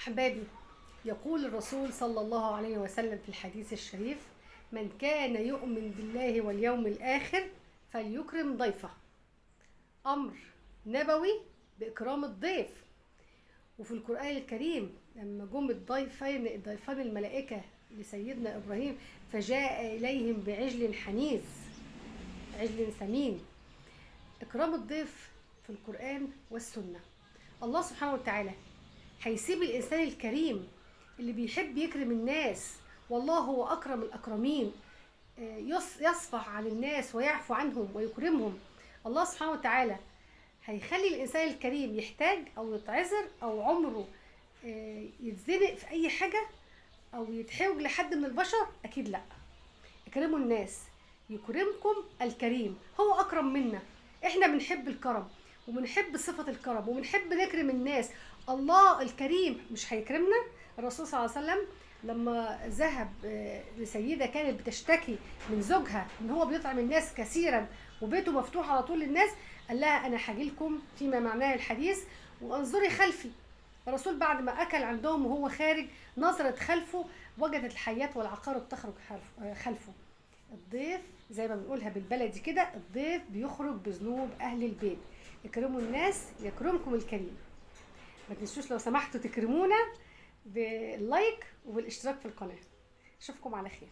أحبابي، يقول الرسول صلى الله عليه وسلم في الحديث الشريف: من كان يؤمن بالله واليوم الآخر فليكرم ضيفه. أمر نبوي بإكرام الضيف. وفي القرآن الكريم لما جم الضيفان الملائكة لسيدنا إبراهيم فجاء إليهم بعجل حنيذ، عجل سمين. إكرام الضيف في القرآن والسنة. الله سبحانه وتعالى هيسيب الإنسان الكريم اللي بيحب يكرم الناس، والله هو أكرم الأكرمين، يصفح عن الناس ويعفو عنهم ويكرمهم. الله سبحانه وتعالى هيخلي الإنسان الكريم يحتاج أو يتعذر أو عمره يتزنق في أي حاجة أو يتحوج لحد من البشر؟ أكيد لأ. اكرموا الناس يكرمكم الكريم، هو أكرم منا. إحنا بنحب الكرم وبنحب صفة الكرم وبنحب نكرم الناس. الله الكريم مش هيكرمنا؟ الرسول صلى الله عليه وسلم لما ذهب لسيدة كانت بتشتكي من زوجها ان هو بيطعم الناس كثيرا وبيته مفتوح على طول للناس، قال لها انا هاجيلكم فيما معناه الحديث وانظري خلفي. الرسول بعد ما اكل عندهم وهو خارج نظرت خلفه وجدت الحيات والعقارب تخرج خلفه. الضيف زي ما بنقولها بالبلدي كده، الضيف بيخرج بذنوب اهل البيت. اكرموا الناس يكرمكم الكريم. ما تنسوش لو سمحتوا تكرمونا باللايك وبالاشتراك في القناة. اشوفكم على خير.